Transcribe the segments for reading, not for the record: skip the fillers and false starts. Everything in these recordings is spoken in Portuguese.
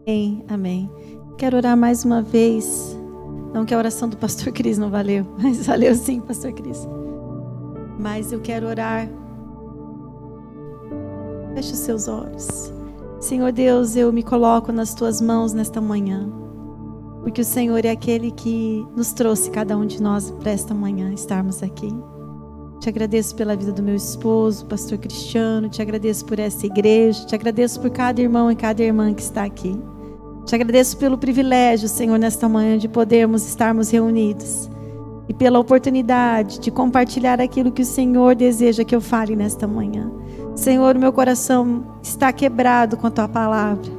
Amém, amém. Quero orar mais uma vez. Não que a oração do pastor Cris não valeu, mas valeu sim, pastor Cris. Mas eu quero orar. Feche os seus olhos. Senhor Deus, eu me coloco nas tuas mãos nesta manhã, porque o Senhor é aquele que nos trouxe, cada um de nós, para esta manhã estarmos aqui. Te agradeço pela vida do meu esposo, pastor Cristiano. Te agradeço por essa igreja. Te agradeço por cada irmão e cada irmã que está aqui. Te agradeço pelo privilégio, Senhor, nesta manhã de podermos estarmos reunidos. E pela oportunidade de compartilhar aquilo que o Senhor deseja que eu fale nesta manhã. Senhor, o meu coração está quebrado com a Tua palavra.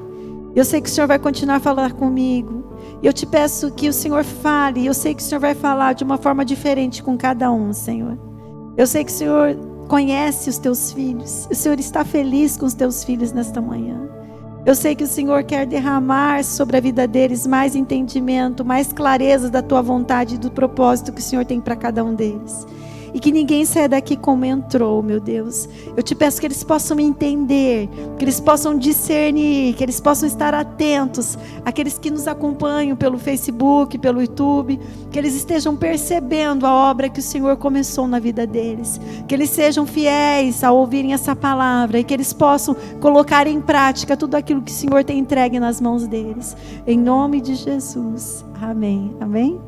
Eu sei que o Senhor vai continuar a falar comigo. E eu te peço que o Senhor fale. Eu sei que o Senhor vai falar de uma forma diferente com cada um, Senhor. Eu sei que o Senhor conhece os Teus filhos. O Senhor está feliz com os Teus filhos nesta manhã. Eu sei que o Senhor quer derramar sobre a vida deles mais entendimento, mais clareza da Tua vontade e do propósito que o Senhor tem para cada um deles. E que ninguém saia daqui como entrou, meu Deus. Eu te peço que eles possam entender, que eles possam discernir, que eles possam estar atentos, aqueles que nos acompanham pelo Facebook, pelo YouTube, que eles estejam percebendo a obra que o Senhor começou na vida deles, que eles sejam fiéis ao ouvirem essa palavra e que eles possam colocar em prática tudo aquilo que o Senhor tem entregue nas mãos deles. Em nome de Jesus. Amém. Amém?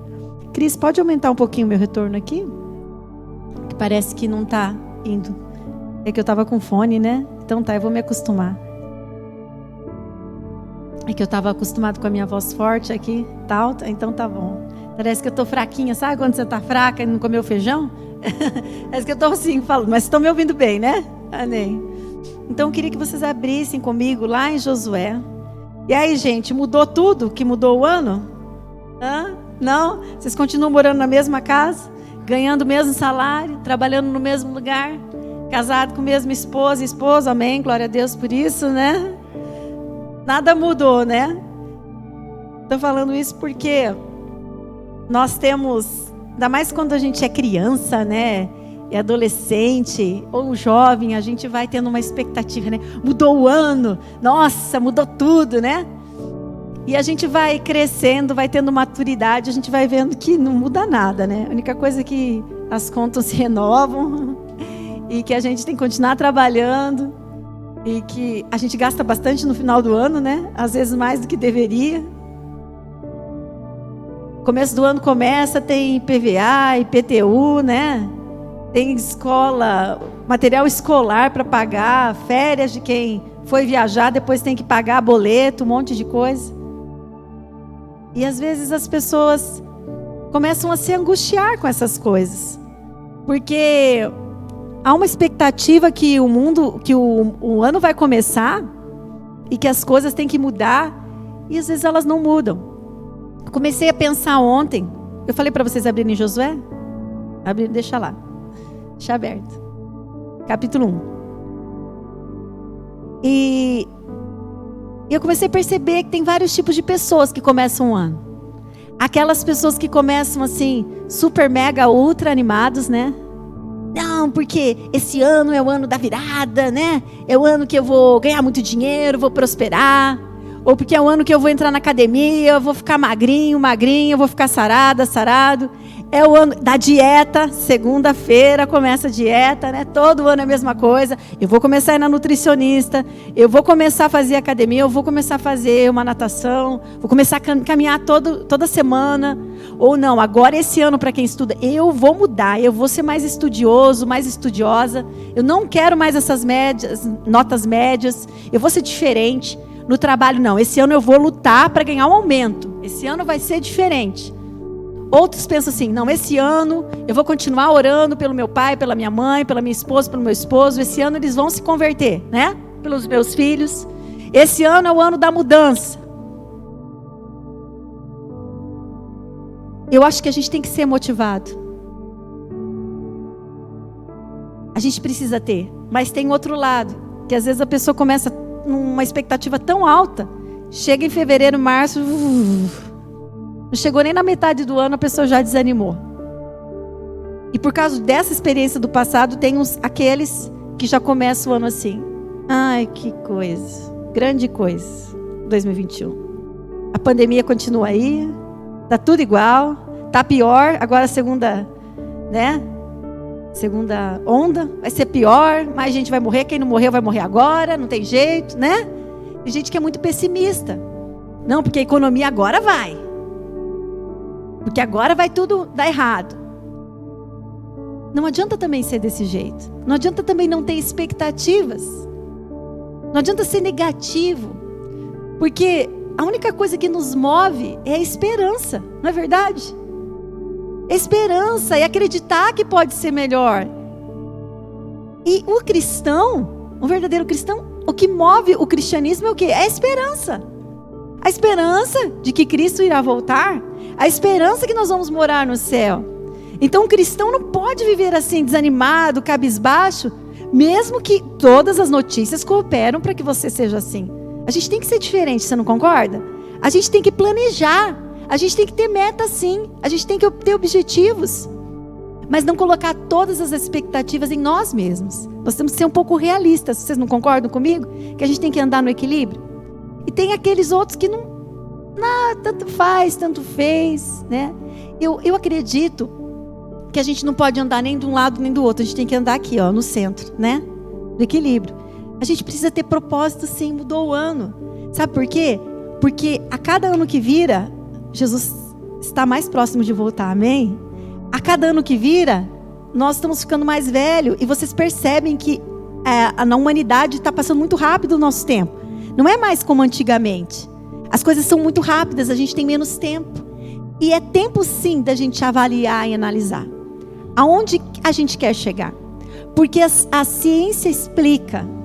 Cris, pode aumentar um pouquinho o meu retorno aqui? Parece que não está indo. É que eu estava com fone, né? Então tá, eu vou me acostumar. É que eu estava acostumado com a minha voz forte aqui, tá alta, então tá bom. Parece que eu estou fraquinha, sabe quando você está fraca e não comeu feijão? Parece que eu estou assim falando, mas estão me ouvindo bem, né? Amém. Então eu queria que vocês abrissem comigo lá em Josué. E aí, gente, mudou tudo que mudou o ano? Hã? Não? Vocês continuam morando na mesma casa? Ganhando o mesmo salário, trabalhando no mesmo lugar, casado com a mesma esposo, amém, glória a Deus por isso, né? Nada mudou, né? Estou falando isso porque nós temos, ainda mais quando a gente é criança, né? É adolescente ou jovem, a gente vai tendo uma expectativa, né? Mudou o ano, nossa, mudou tudo, né? E a gente vai crescendo, vai tendo maturidade, a gente vai vendo que não muda nada, né? A única coisa é que as contas se renovam e que a gente tem que continuar trabalhando e que a gente gasta bastante no final do ano, né? Às vezes mais do que deveria. Começo do ano começa, tem IPVA, IPTU, né? Tem escola, material escolar para pagar, férias de quem foi viajar, depois tem que pagar boleto, um monte de coisa. E às vezes as pessoas começam a se angustiar com essas coisas. Porque há uma expectativa que o mundo, que o ano vai começar e que as coisas têm que mudar e às vezes elas não mudam. Eu comecei a pensar ontem, eu falei para vocês abrirem Josué? Deixa lá, deixa aberto. Capítulo 1. E eu comecei a perceber que tem vários tipos de pessoas que começam o ano. Aquelas pessoas que começam assim, super, mega, ultra animados, né? Não, porque esse ano é o ano da virada, né? É o ano que eu vou ganhar muito dinheiro, vou prosperar. Ou porque é o ano que eu vou entrar na academia, eu vou ficar magrinho, magrinho, eu vou ficar sarada, sarado. É o ano da dieta, segunda-feira começa a dieta, né? Todo ano é a mesma coisa. Eu vou começar a ir na nutricionista, eu vou começar a fazer academia, eu vou começar a fazer uma natação, vou começar a caminhar toda semana. Ou não, agora esse ano para quem estuda, eu vou mudar, eu vou ser mais estudioso, mais estudiosa. Eu não quero mais essas notas médias, eu vou ser diferente. No trabalho não, esse ano eu vou lutar para ganhar um aumento. Esse ano vai ser diferente. Outros pensam assim, não, esse ano eu vou continuar orando pelo meu pai, pela minha mãe, pela minha esposa, pelo meu esposo. Esse ano eles vão se converter, né? Pelos meus filhos. Esse ano é o ano da mudança. Eu acho que a gente tem que ser motivado. A gente precisa ter. Mas tem outro lado, que às vezes a pessoa começa numa expectativa tão alta, chega em fevereiro, março, não chegou nem na metade do ano, a pessoa já desanimou. E por causa dessa experiência do passado, tem aqueles que já começam o ano assim. Ai, que coisa, grande coisa, 2021. pandemia continua aí, tá tudo igual, tá pior, agora a segunda, né? Segunda onda vai ser pior, mais gente vai morrer, quem não morreu vai morrer agora, não tem jeito, né? Tem gente que é muito pessimista. Não, porque a economia agora vai. Porque agora vai tudo dar errado. Não adianta também ser desse jeito. Não adianta também não ter expectativas. Não adianta ser negativo. Porque a única coisa que nos move é a esperança, não é verdade? Esperança e acreditar que pode ser melhor. E o cristão, o verdadeiro cristão, o que move o cristianismo é o quê? É a esperança. A esperança de que Cristo irá voltar. A esperança que nós vamos morar no céu. Então o cristão não pode viver assim, desanimado, cabisbaixo, mesmo que todas as notícias cooperam para que você seja assim. A gente tem que ser diferente, você não concorda? A gente tem que planejar. A gente tem que ter meta sim. A gente tem que ter objetivos. Mas não colocar todas as expectativas em nós mesmos. Nós temos que ser um pouco realistas. Vocês não concordam comigo? Que a gente tem que andar no equilíbrio? E tem aqueles outros que não... tanto faz, tanto fez, né? Eu acredito que a gente não pode andar nem de um lado nem do outro. A gente tem que andar aqui, ó, no centro, né? Do equilíbrio. A gente precisa ter propósito sim, mudou o ano. Sabe por quê? Porque a cada ano que vira, Jesus está mais próximo de voltar, amém? A cada ano que vira, nós estamos ficando mais velhos. E vocês percebem que na humanidade está passando muito rápido o nosso tempo. Não é mais como antigamente. As coisas são muito rápidas, a gente tem menos tempo. E é tempo sim da gente avaliar e analisar. Aonde a gente quer chegar? Porque a ciência explica.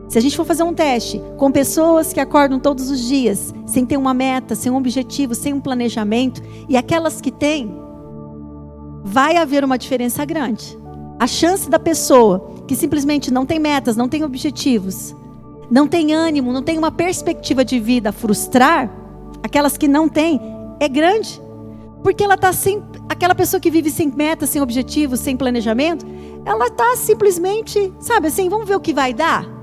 Se a gente for fazer um teste com pessoas que acordam todos os dias, sem ter uma meta, sem um objetivo, sem um planejamento, e aquelas que têm, vai haver uma diferença grande. A chance da pessoa que simplesmente não tem metas, não tem objetivos, não tem ânimo, não tem uma perspectiva de vida, frustrar, aquelas que não têm, é grande. Porque ela está sempre, aquela pessoa que vive sem metas, sem objetivos, sem planejamento, ela está simplesmente, sabe assim, vamos ver o que vai dar?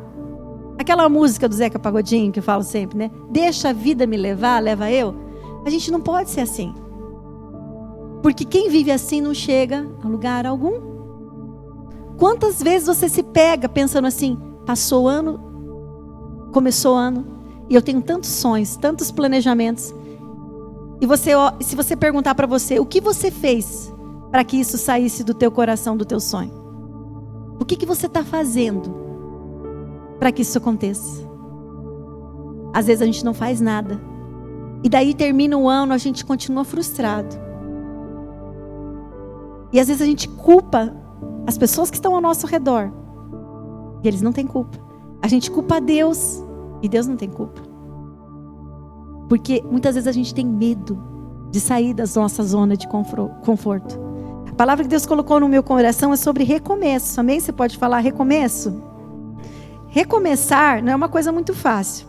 Aquela música do Zeca Pagodinho que eu falo sempre, né? Deixa a vida me levar, leva eu. A gente não pode ser assim. Porque quem vive assim não chega a lugar algum. Quantas vezes você se pega pensando assim, passou o ano, começou o ano, e eu tenho tantos sonhos, tantos planejamentos. E se você perguntar para você, o que você fez para que isso saísse do teu coração, do teu sonho? O que você está fazendo para que isso aconteça? Às vezes a gente não faz nada. E daí termina o ano, a gente continua frustrado. E às vezes a gente culpa as pessoas que estão ao nosso redor. E eles não têm culpa. A gente culpa a Deus. E Deus não tem culpa. Porque muitas vezes a gente tem medo de sair da nossa zona de conforto. A palavra que Deus colocou no meu coração é sobre recomeço. Amém? Você pode falar recomeço? Recomeçar não é uma coisa muito fácil,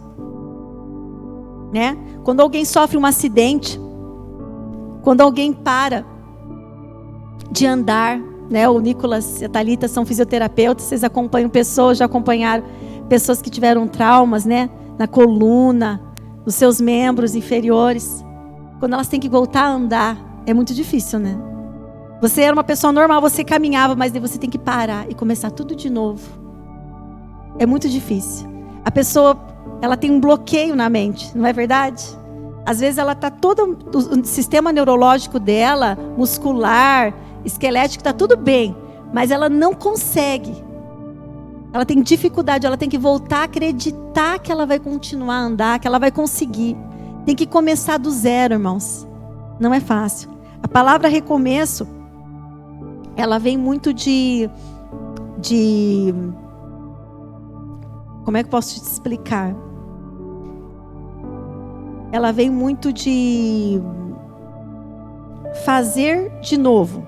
né? Quando alguém sofre um acidente, quando alguém para de andar, né? O Nicolas e a Thalita são fisioterapeutas, vocês acompanham pessoas, já acompanharam pessoas que tiveram traumas, né? Na coluna, nos seus membros inferiores. Quando elas têm que voltar a andar, é muito difícil, né? Você era uma pessoa normal, você caminhava, mas daí você tem que parar e começar tudo de novo. É muito difícil. A pessoa, ela tem um bloqueio na mente, não é verdade? Às vezes ela está todo, o sistema neurológico dela, muscular, esquelético, está tudo bem, mas ela não consegue. Ela tem dificuldade, ela tem que voltar a acreditar que ela vai continuar a andar, que ela vai conseguir. Tem que começar do zero, irmãos. Não é fácil. A palavra recomeço, ela vem muito de como é que eu posso te explicar? Ela vem muito de fazer de novo.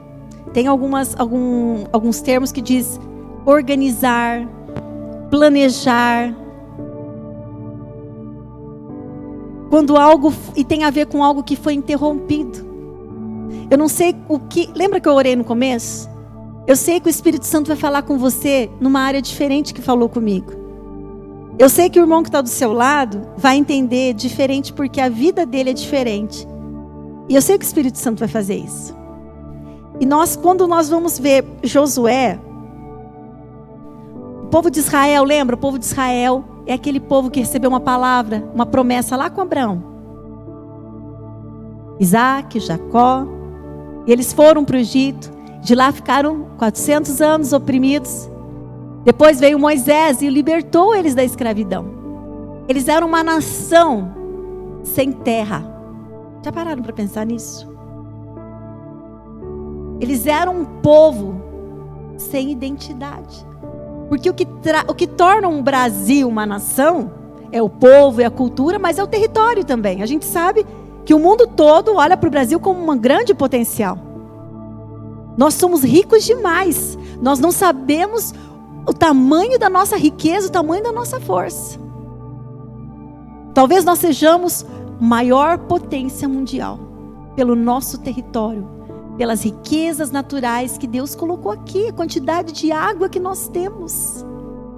Tem alguns termos que diz organizar, planejar. Quando algo, e tem a ver com algo que foi interrompido. Eu não sei o que... Lembra que eu orei no começo? Eu sei que o Espírito Santo vai falar com você numa área diferente que falou comigo. Eu sei que o irmão que está do seu lado vai entender diferente, porque a vida dele é diferente. E eu sei que o Espírito Santo vai fazer isso. E quando nós vamos ver Josué, o povo de Israel, lembra? O povo de Israel é aquele povo que recebeu uma palavra, uma promessa lá com Abraão. Isaac, Jacó. E eles foram para o Egito. De lá ficaram 400 anos oprimidos. Depois veio Moisés e libertou eles da escravidão. Eles eram uma nação sem terra. Já pararam para pensar nisso? Eles eram um povo sem identidade. Porque o que torna um Brasil uma nação é o povo, é a cultura, mas é o território também. A gente sabe que o mundo todo olha para o Brasil como um grande potencial. Nós somos ricos demais. Nós não sabemos o tamanho da nossa riqueza, o tamanho da nossa força. Talvez nós sejamos maior potência mundial pelo nosso território, pelas riquezas naturais que Deus colocou aqui, a quantidade de água que nós temos.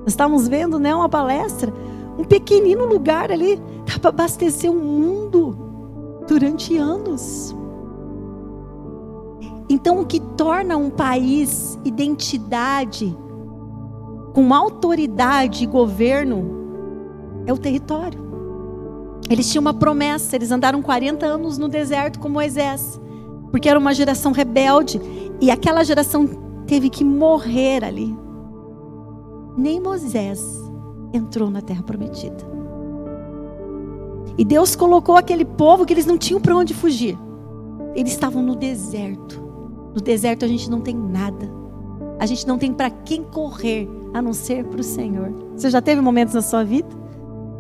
Nós estávamos vendo, né, uma palestra, um pequenino lugar ali, dá para abastecer o mundo durante anos. Então, o que torna um país identidade, com autoridade e governo, é o território. Eles tinham uma promessa, eles andaram 40 anos no deserto com Moisés, porque era uma geração rebelde, e aquela geração teve que morrer ali. Nem Moisés entrou na terra prometida. E Deus colocou aquele povo que eles não tinham para onde fugir. Eles estavam no deserto. No deserto a gente não tem nada. A gente não tem para quem correr, a não ser para o Senhor. Você já teve momentos na sua vida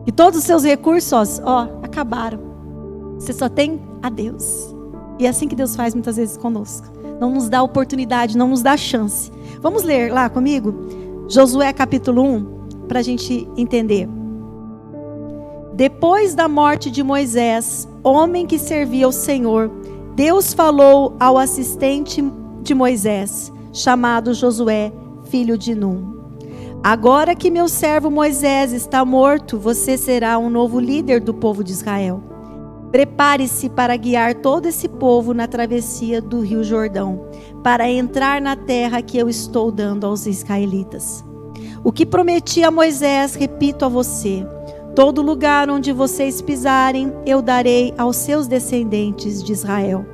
que todos os seus recursos, acabaram. Você só tem a Deus. E é assim que Deus faz muitas vezes conosco. Não nos dá oportunidade, não nos dá chance. Vamos ler lá comigo? Josué capítulo 1, para a gente entender. Depois da morte de Moisés, homem que servia ao Senhor, Deus falou ao assistente de Moisés, chamado Josué, filho de Num. Agora que meu servo Moisés está morto, você será um novo líder do povo de Israel. Prepare-se para guiar todo esse povo na travessia do rio Jordão, para entrar na terra que eu estou dando aos israelitas. O que prometi a Moisés, repito a você: todo lugar onde vocês pisarem, eu darei aos seus descendentes de Israel.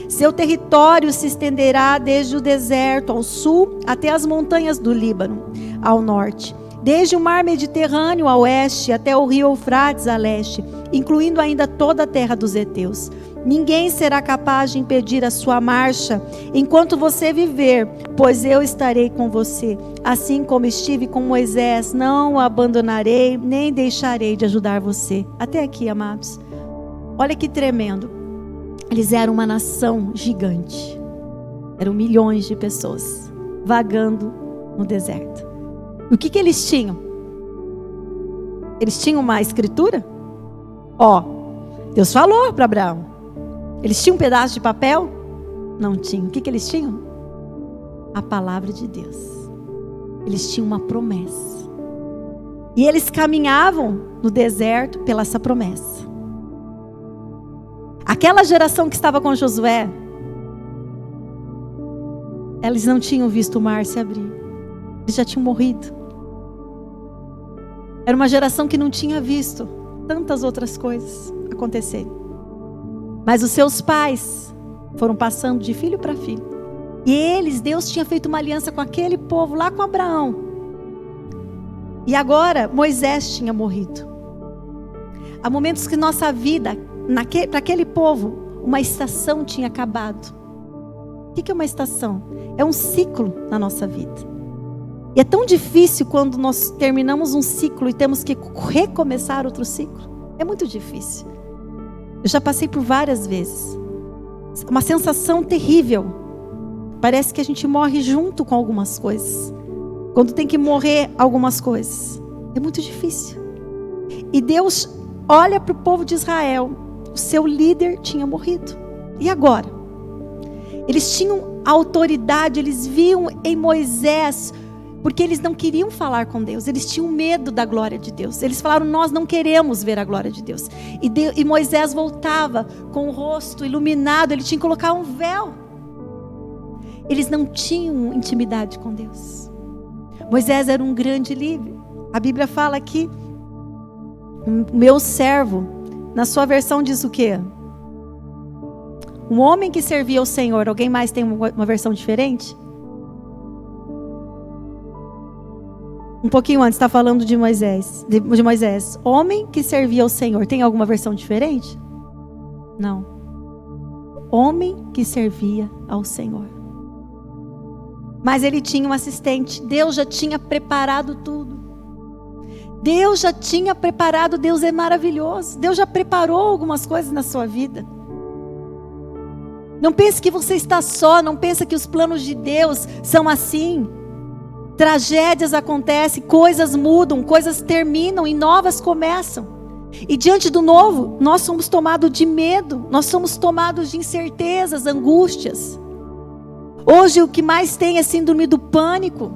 Seu território se estenderá desde o deserto ao sul até as montanhas do Líbano, ao norte. Desde o mar Mediterrâneo a oeste até o rio Eufrates a leste, incluindo ainda toda a terra dos heteus. Ninguém será capaz de impedir a sua marcha enquanto você viver, pois eu estarei com você. Assim como estive com Moisés, não o abandonarei, nem deixarei de ajudar você. Até aqui, amados. Olha que tremendo. Eles eram uma nação gigante. Eram milhões de pessoas vagando no deserto. E o que eles tinham? Eles tinham uma escritura? Deus falou para Abraão. Eles tinham um pedaço de papel? Não tinham. O que eles tinham? A palavra de Deus. Eles tinham uma promessa. E eles caminhavam no deserto pela essa promessa. Aquela geração que estava com Josué, eles não tinham visto o mar se abrir. Eles já tinham morrido. Era uma geração que não tinha visto tantas outras coisas acontecerem. Mas os seus pais foram passando de filho para filho. E Deus tinha feito uma aliança com aquele povo lá com Abraão. E agora Moisés tinha morrido. Há momentos que nossa vida, para aquele povo, uma estação tinha acabado. O que é uma estação? É um ciclo na nossa vida. E é tão difícil quando nós terminamos um ciclo e temos que recomeçar outro ciclo. É muito difícil. Eu já passei por várias vezes. Uma sensação terrível. Parece que a gente morre junto com algumas coisas. Quando tem que morrer algumas coisas. É muito difícil. E Deus olha para o povo de Israel. O seu líder tinha morrido. E agora? Eles tinham autoridade, eles viam em Moisés Porque eles não queriam falar com Deus, eles tinham medo da glória de Deus. Eles falaram: nós não queremos ver a glória de Deus. E Moisés voltava com o rosto iluminado, ele tinha que colocar um véu. Eles não tinham intimidade com Deus. Moisés era um grande líder. A Bíblia fala que meu servo, na sua versão diz o quê? Um homem que servia ao Senhor. Alguém mais tem uma versão diferente? Um pouquinho antes está falando de Moisés. De Moisés. Homem que servia ao Senhor. Tem alguma versão diferente? Não. Homem que servia ao Senhor. Mas ele tinha um assistente. Deus já tinha preparado tudo. Deus já tinha preparado. Deus é maravilhoso. Deus já preparou algumas coisas na sua vida. Não pense que você está só. Não pense que os planos de Deus são assim. Tragédias acontecem, coisas mudam, coisas terminam e novas começam. E diante do novo, nós somos tomados de medo, nós somos tomados de incertezas, angústias. Hoje o que mais tem é síndrome do pânico,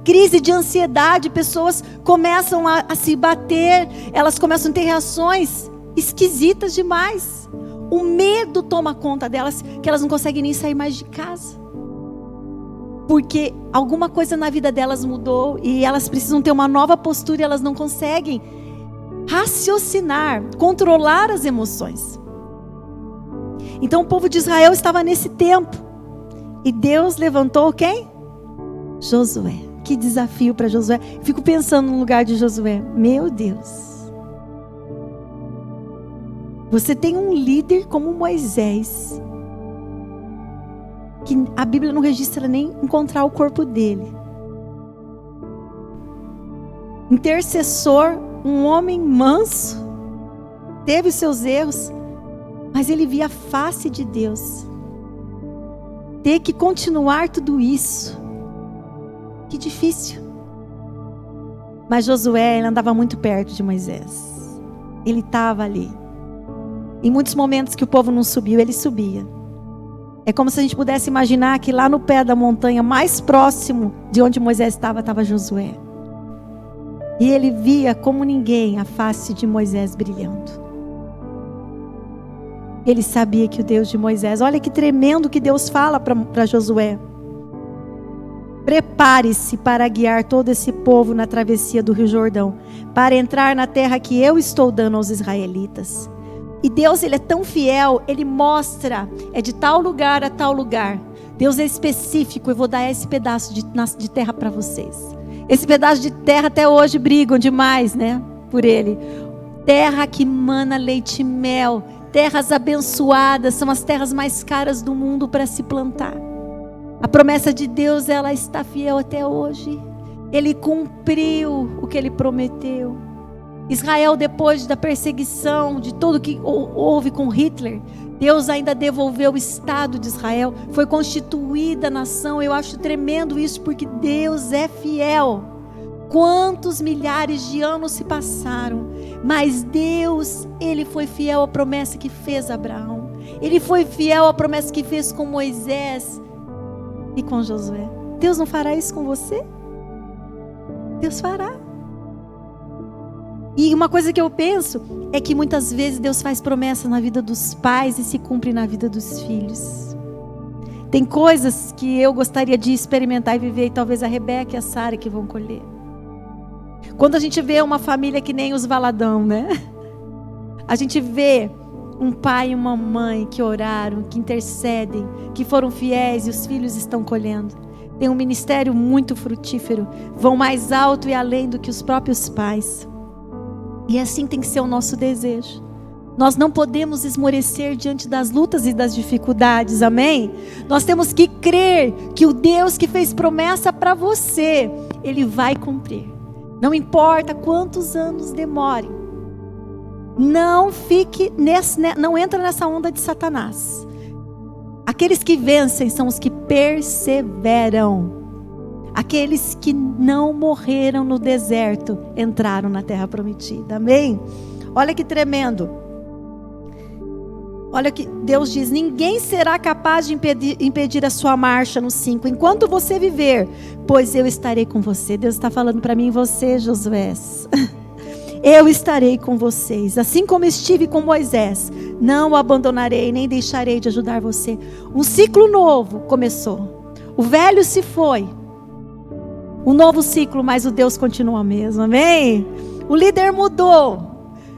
crise de ansiedade, pessoas começam a se bater, elas começam a ter reações esquisitas demais. O medo toma conta delas, que elas não conseguem nem sair mais de casa. Porque alguma coisa na vida delas mudou e elas precisam ter uma nova postura e elas não conseguem raciocinar, controlar as emoções. Então o povo de Israel estava nesse tempo. E Deus levantou quem? Josué. Que desafio para Josué. Fico pensando no lugar de Josué. Meu Deus. Você tem um líder como Moisés, que a Bíblia não registra nem encontrar o corpo dele. Intercessor, um homem manso, teve os seus erros, mas ele via a face de Deus. Ter que continuar tudo isso, que difícil. Mas Josué, ele andava muito perto de Moisés. Ele estava ali. Em muitos momentos que o povo não subiu, ele subia. É como se a gente pudesse imaginar que lá no pé da montanha, mais próximo de onde Moisés estava Josué. E ele via como ninguém a face de Moisés brilhando. Ele sabia que o Deus de Moisés, olha que tremendo que Deus fala para Josué. Prepare-se para guiar todo esse povo na travessia do Rio Jordão, para entrar na terra que eu estou dando aos israelitas. E Deus, ele é tão fiel, ele mostra, é de tal lugar a tal lugar. Deus é específico, eu vou dar esse pedaço de terra para vocês. Esse pedaço de terra até hoje brigam demais, né? Por ele. Terra que mana leite e mel, terras abençoadas, são as terras mais caras do mundo para se plantar. A promessa de Deus, ela está fiel até hoje. Ele cumpriu o que ele prometeu. Israel, depois da perseguição, de tudo que houve com Hitler, Deus ainda devolveu o Estado de Israel, foi constituída a nação. Eu acho tremendo isso, porque Deus é fiel. Quantos milhares de anos se passaram, mas Deus, ele foi fiel à promessa que fez a Abraão, ele foi fiel à promessa que fez com Moisés e com Josué. Deus não fará isso com você? Deus fará. E uma coisa que eu penso é que muitas vezes Deus faz promessa na vida dos pais e se cumpre na vida dos filhos. Tem coisas que eu gostaria de experimentar e viver, e talvez a Rebeca e a Sara que vão colher. Quando a gente vê uma família que nem os Valadão, né? A gente vê um pai e uma mãe que oraram, que intercedem, que foram fiéis e os filhos estão colhendo. Tem um ministério muito frutífero, vão mais alto e além do que os próprios pais. E assim tem que ser o nosso desejo. Nós não podemos esmorecer diante das lutas e das dificuldades, amém? Nós temos que crer que o Deus que fez promessa para você, Ele vai cumprir. Não importa quantos anos demore. Não não entra nessa onda de Satanás. Aqueles que vencem são os que perseveram. Aqueles que não morreram no deserto entraram na terra prometida, amém? Olha que tremendo. Olha que Deus diz: ninguém será capaz de impedir a sua marcha no 5, enquanto você viver, pois eu estarei com você. Deus está falando para mim e você, Josué. Eu estarei com vocês, assim como estive com Moisés. Não o abandonarei, nem deixarei de ajudar você. Um ciclo novo começou. O velho se foi. Um novo ciclo, mas o Deus continua mesmo, amém? O líder mudou,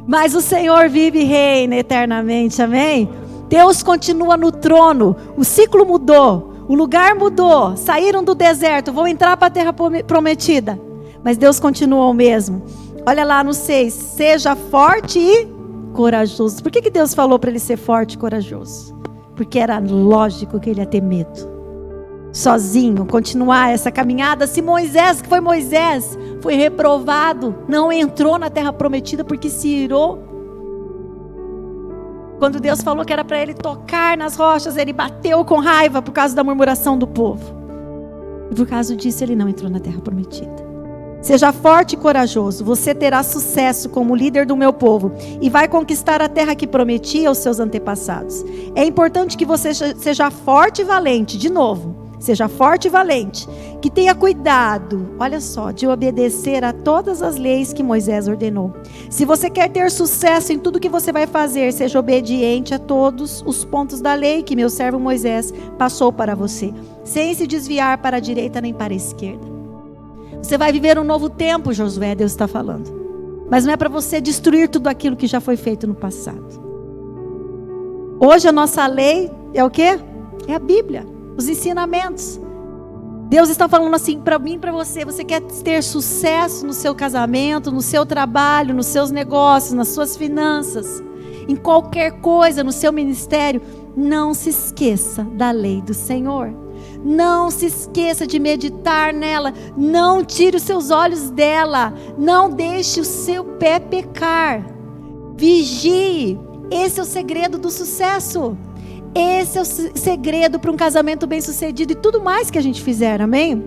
mas o Senhor vive e reina eternamente, amém? Deus continua no trono. O ciclo mudou, o lugar mudou. Saíram do deserto, vão entrar para a terra prometida, mas Deus continua o mesmo. Olha lá no 6, seja forte e corajoso. Por que Deus falou para ele ser forte e corajoso? Porque era lógico que ele ia ter medo. Sozinho, continuar essa caminhada. Se Moisés, que foi Moisés, foi reprovado, não entrou na terra prometida porque se irou. Quando Deus falou que era para ele tocar nas rochas, ele bateu com raiva por causa da murmuração do povo. E por causa disso ele não entrou na terra prometida. Seja forte e corajoso, você terá sucesso como líder do meu povo e vai conquistar a terra que prometi aos seus antepassados. É importante que você seja forte e valente, de novo, seja forte e valente, que tenha cuidado, olha só, de obedecer a todas as leis que Moisés ordenou. Se você quer ter sucesso em tudo que você vai fazer, seja obediente a todos os pontos da lei que meu servo Moisés passou para você, sem se desviar para a direita nem para a esquerda. Você vai viver um novo tempo, Josué, Deus está falando. Mas não é para você destruir tudo aquilo que já foi feito no passado. Hoje a nossa lei é o quê? É a Bíblia, os ensinamentos. Deus está falando assim para mim e para você. Você quer ter sucesso no seu casamento, no seu trabalho, nos seus negócios, nas suas finanças, em qualquer coisa, no seu ministério, não se esqueça da lei do Senhor. Não se esqueça de meditar nela. Não tire os seus olhos dela. Não deixe o seu pé pecar. Vigie. Esse é o segredo do sucesso. Esse é o segredo para um casamento bem sucedido e tudo mais que a gente fizer, amém?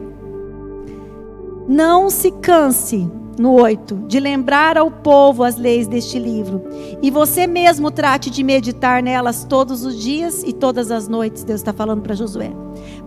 Não se canse, no 8, de lembrar ao povo as leis deste livro. E você mesmo trate de meditar nelas todos os dias e todas as noites, Deus está falando para Josué.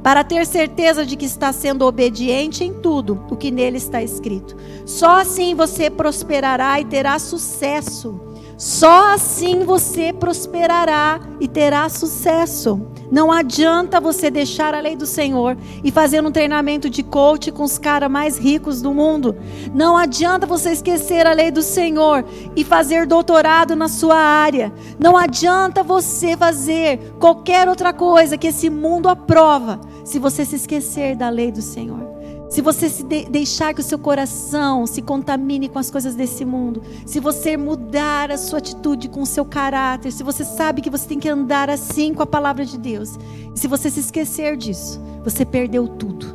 Para ter certeza de que está sendo obediente em tudo o que nele está escrito. Só assim você prosperará e terá sucesso. Só assim você prosperará e terá sucesso. Não adianta você deixar a lei do Senhor e fazer um treinamento de coach com os caras mais ricos do mundo. Não adianta você esquecer a lei do Senhor e fazer doutorado na sua área. Não adianta você fazer qualquer outra coisa que esse mundo aprova se você se esquecer da lei do Senhor. Se você se deixar que o seu coração se contamine com as coisas desse mundo, se você mudar a sua atitude com o seu caráter, se você sabe que você tem que andar assim com a palavra de Deus, e se você se esquecer disso, você perdeu tudo.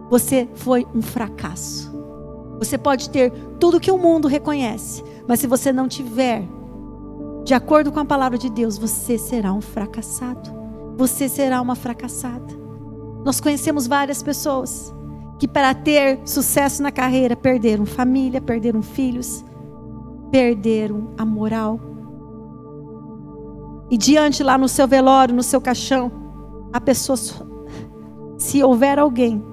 Você foi um fracasso. Você pode ter tudo que o mundo reconhece, mas se você não tiver de acordo com a palavra de Deus, você será um fracassado. Você será uma fracassada. Nós conhecemos várias pessoas que para ter sucesso na carreira perderam família, perderam filhos, perderam a moral. E diante lá no seu velório, no seu caixão, a pessoa, se houver alguém,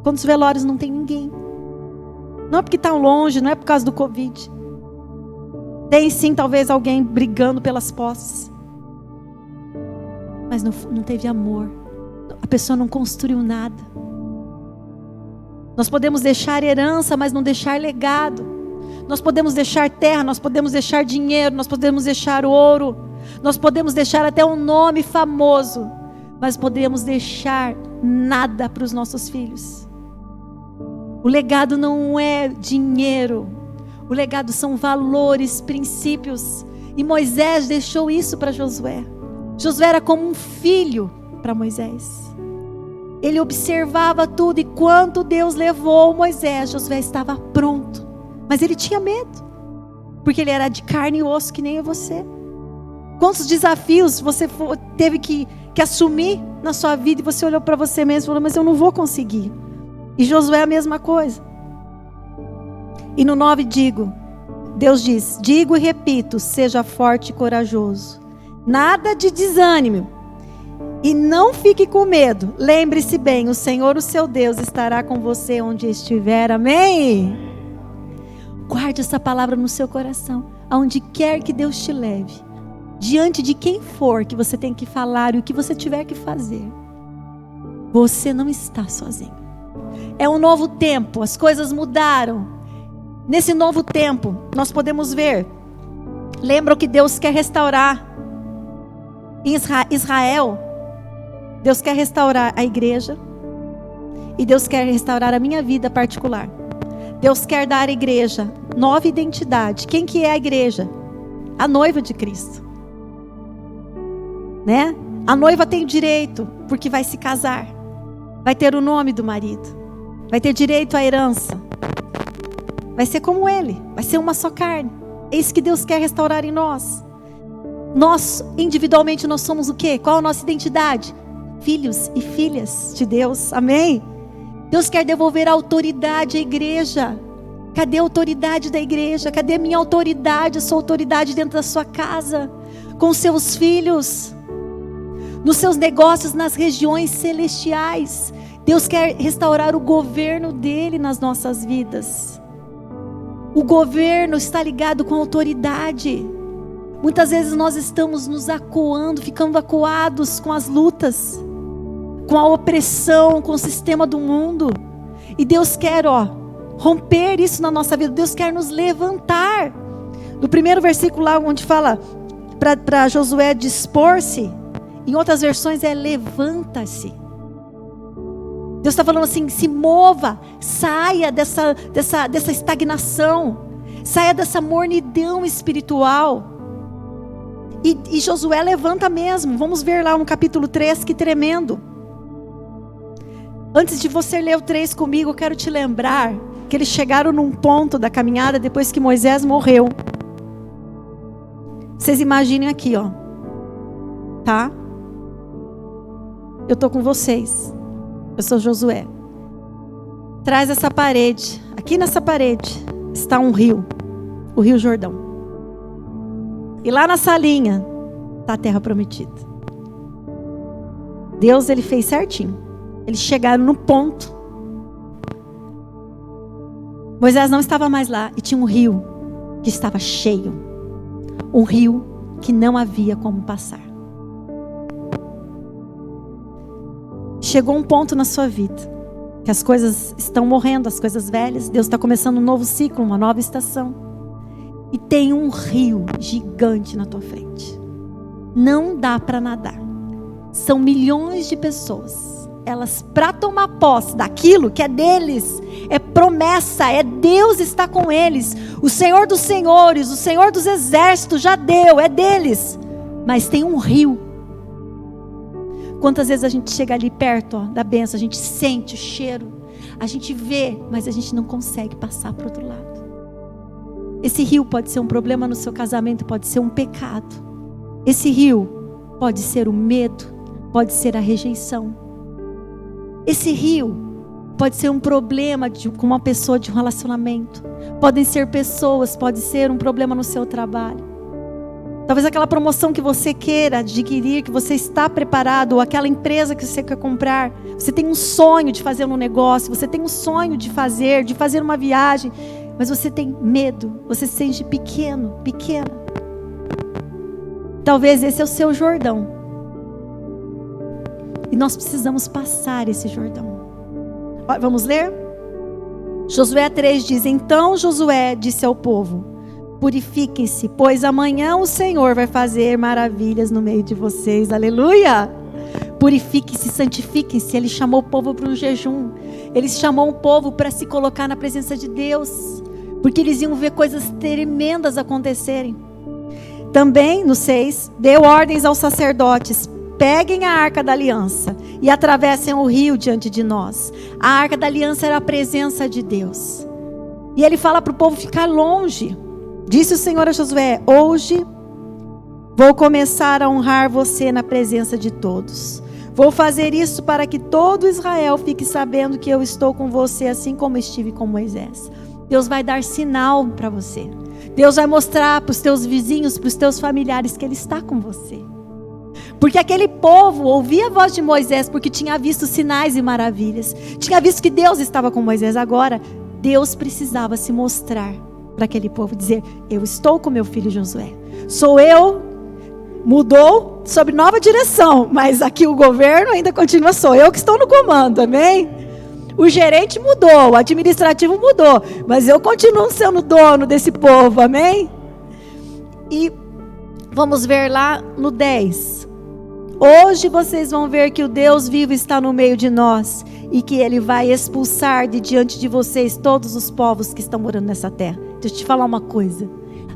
quantos velórios não tem ninguém? Não é porque estão longe, não é por causa do Covid. Tem sim talvez alguém brigando pelas posses, mas não teve amor. A pessoa não construiu nada. Nós podemos deixar herança, mas não deixar legado. Nós podemos deixar terra, nós podemos deixar dinheiro, nós podemos deixar ouro, nós podemos deixar até um nome famoso, mas podemos deixar nada para os nossos filhos. O legado não é dinheiro, o legado são valores, princípios. E Moisés deixou isso para Josué. Josué era como um filho para Moisés. Ele observava tudo, e quando Deus levou Moisés, Josué estava pronto. Mas ele tinha medo, porque ele era de carne e osso que nem você. Quantos desafios você teve que assumir na sua vida, e você olhou para você mesmo e falou, mas eu não vou conseguir. E Josué é a mesma coisa. E no 9 Deus diz, digo e repito, seja forte e corajoso. Nada de desânimo. E não fique com medo. Lembre-se bem, o Senhor, o seu Deus, estará com você onde estiver. Amém? Guarde essa palavra no seu coração. Aonde quer que Deus te leve. Diante de quem for que você tem que falar e o que você tiver que fazer. Você não está sozinho. É um novo tempo. As coisas mudaram. Nesse novo tempo, nós podemos ver. Lembra que Deus quer restaurar em Israel. Deus quer restaurar a igreja. E Deus quer restaurar a minha vida particular. Deus quer dar à igreja nova identidade. Quem que é a igreja? A noiva de Cristo. Né? A noiva tem direito, porque vai se casar. Vai ter o nome do marido. Vai ter direito à herança. Vai ser como ele. Vai ser uma só carne. É isso que Deus quer restaurar em nós. Nós, individualmente, nós somos o quê? Qual a nossa identidade? Filhos e filhas de Deus. Amém? Deus quer devolver a autoridade à igreja. Cadê a autoridade da igreja? Cadê a minha autoridade, a sua autoridade dentro da sua casa? Com seus filhos? Nos seus negócios, nas regiões celestiais. Deus quer restaurar o governo dele nas nossas vidas. O governo está ligado com a autoridade. Muitas vezes nós estamos nos acuando, ficando acuados com as lutas, com a opressão, com o sistema do mundo. E Deus quer, romper isso na nossa vida. Deus quer nos levantar. No primeiro versículo lá onde fala para Josué dispor-se, em outras versões é levanta-se. Deus está falando assim, se mova, saia dessa estagnação, saia dessa mornidão espiritual. E Josué levanta mesmo. Vamos ver lá no capítulo 3, que tremendo. Antes de você ler o 3 comigo, eu quero te lembrar que eles chegaram num ponto da caminhada depois que Moisés morreu. Vocês imaginem aqui, tá? Eu estou com vocês. Eu sou Josué. Traz essa parede. Aqui nessa parede está um rio. O Rio Jordão. E lá na salinha está a terra prometida. Deus, ele fez certinho. Eles chegaram no ponto. Moisés não estava mais lá. E tinha um rio que estava cheio. Um rio que não havia como passar. Chegou um ponto na sua vida que as coisas estão morrendo, as coisas velhas. Deus está começando um novo ciclo, uma nova estação. E tem um rio gigante na tua frente. Não dá para nadar. São milhões de pessoas. Elas, para tomar posse daquilo que é deles, é promessa, é Deus está com eles. O Senhor dos Senhores, o Senhor dos Exércitos já deu, é deles. Mas tem um rio. Quantas vezes a gente chega ali perto da bênção, a gente sente o cheiro, a gente vê, mas a gente não consegue passar para o outro lado. Esse rio pode ser um problema no seu casamento, pode ser um pecado. Esse rio pode ser o medo, pode ser a rejeição. Esse rio pode ser um problema com uma pessoa de um relacionamento. Podem ser pessoas, pode ser um problema no seu trabalho. Talvez aquela promoção que você queira adquirir, que você está preparado, ou aquela empresa que você quer comprar. Você tem um sonho de fazer um negócio, você tem um sonho de fazer uma viagem. Mas você tem medo, você se sente pequeno, pequena. Talvez esse é o seu Jordão. E nós precisamos passar esse Jordão. Vamos ler? Josué 3 diz: Então Josué disse ao povo: Purifiquem-se, pois amanhã o Senhor vai fazer maravilhas no meio de vocês. Aleluia! Purifiquem-se, santifiquem-se. Ele chamou o povo para um jejum. Ele chamou o povo para se colocar na presença de Deus, porque eles iam ver coisas tremendas acontecerem. Também, no 6, deu ordens aos sacerdotes: peguem a arca da aliança e atravessem o rio diante de nós. A arca da aliança era a presença de Deus. E ele fala para o povo ficar longe. Disse o Senhor a Josué: hoje vou começar a honrar você na presença de todos. Vou fazer isso para que todo Israel fique sabendo que eu estou com você, assim como estive com Moisés. Deus vai dar sinal para você. Deus vai mostrar para os teus vizinhos, para os teus familiares que Ele está com você. Porque aquele povo ouvia a voz de Moisés porque tinha visto sinais e maravilhas. Tinha visto que Deus estava com Moisés. Agora, Deus precisava se mostrar para aquele povo. Dizer, eu estou com meu filho Josué. Sou eu, mudou sob nova direção. Mas aqui o governo ainda continua, sou eu que estou no comando, amém? O gerente mudou, o administrativo mudou. Mas eu continuo sendo dono desse povo, amém? E vamos ver lá no 10. Hoje vocês vão ver que o Deus vivo está no meio de nós e que Ele vai expulsar de diante de vocês todos os povos que estão morando nessa terra. Deixa eu te falar uma coisa.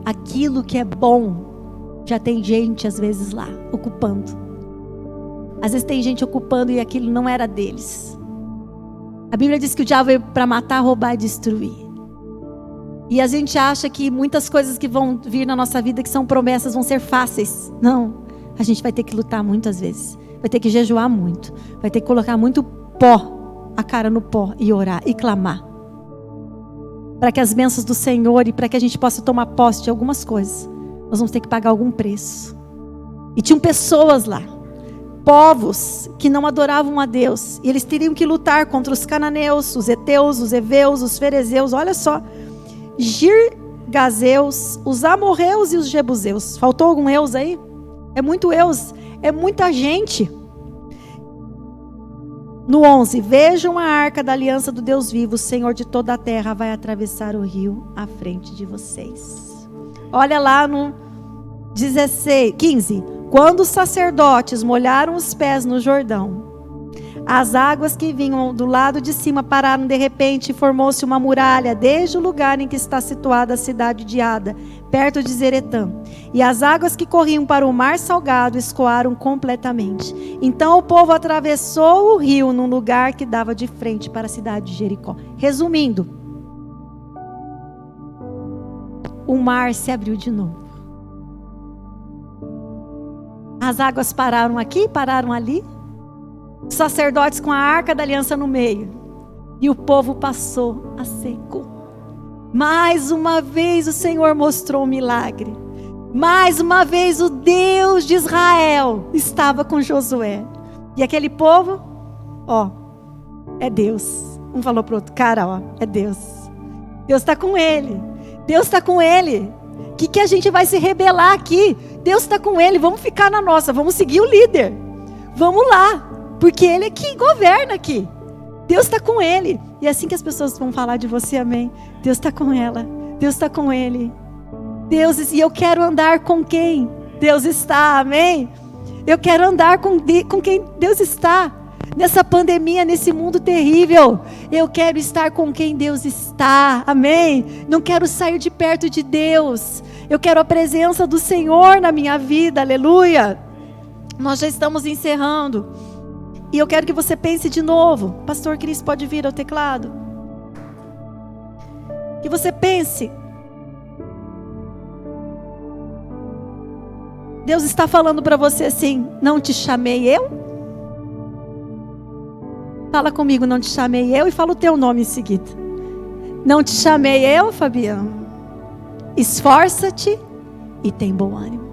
Aquilo que é bom, já tem gente às vezes lá, ocupando. Às vezes tem gente ocupando e aquilo não era deles. A Bíblia diz que o diabo veio para matar, roubar e destruir. E a gente acha que muitas coisas que vão vir na nossa vida, que são promessas, vão ser fáceis. Não. A gente vai ter que lutar muitas vezes. Vai ter que jejuar muito. Vai ter que colocar muito pó, a cara no pó, e orar e clamar. Para que as bênçãos do Senhor e para que a gente possa tomar posse de algumas coisas, nós vamos ter que pagar algum preço. E tinham pessoas lá, povos que não adoravam a Deus. E eles teriam que lutar contra os cananeus, os heteus, os heveus, os ferezeus. Olha só. Girgazeus, os amorreus e os jebuseus. Faltou algum eus aí? É muito eus, é muita gente. No 11, vejam a arca da aliança do Deus vivo, o Senhor de toda a terra vai atravessar o rio à frente de vocês. Olha lá no 15, quando os sacerdotes molharam os pés no Jordão, as águas que vinham do lado de cima pararam de repente e formou-se uma muralha desde o lugar em que está situada a cidade de Ada, perto de Zeretã. E as águas que corriam para o mar salgado escoaram completamente. Então o povo atravessou o rio num lugar que dava de frente para a cidade de Jericó. Resumindo, o mar se abriu de novo. As águas pararam aqui, pararam ali. Os sacerdotes com a arca da aliança no meio. E o povo passou a seco. Mais uma vez o Senhor mostrou um milagre. Mais uma vez o Deus de Israel estava com Josué. E aquele povo, ó, é Deus. Um falou para o outro, cara, ó, é Deus. Deus está com ele. Deus está com ele. O que a gente vai se rebelar aqui? Deus está com ele, vamos ficar na nossa, vamos seguir o líder. Vamos lá. Porque Ele é que governa aqui. Deus está com ele. E é assim que as pessoas vão falar de você, amém? Deus está com ela. Deus está com ele. E eu quero andar com quem Deus está, amém? Eu quero andar com quem Deus está. Nessa pandemia, nesse mundo terrível. Eu quero estar com quem Deus está, amém? Não quero sair de perto de Deus. Eu quero a presença do Senhor na minha vida, aleluia. Nós já estamos encerrando. E eu quero que você pense de novo. Pastor Cris, pode vir ao teclado. Que você pense. Deus está falando para você assim: não te chamei eu? Fala comigo, não te chamei eu, e fala o teu nome em seguida. Não te chamei eu, Fabiano? Esforça-te e tem bom ânimo.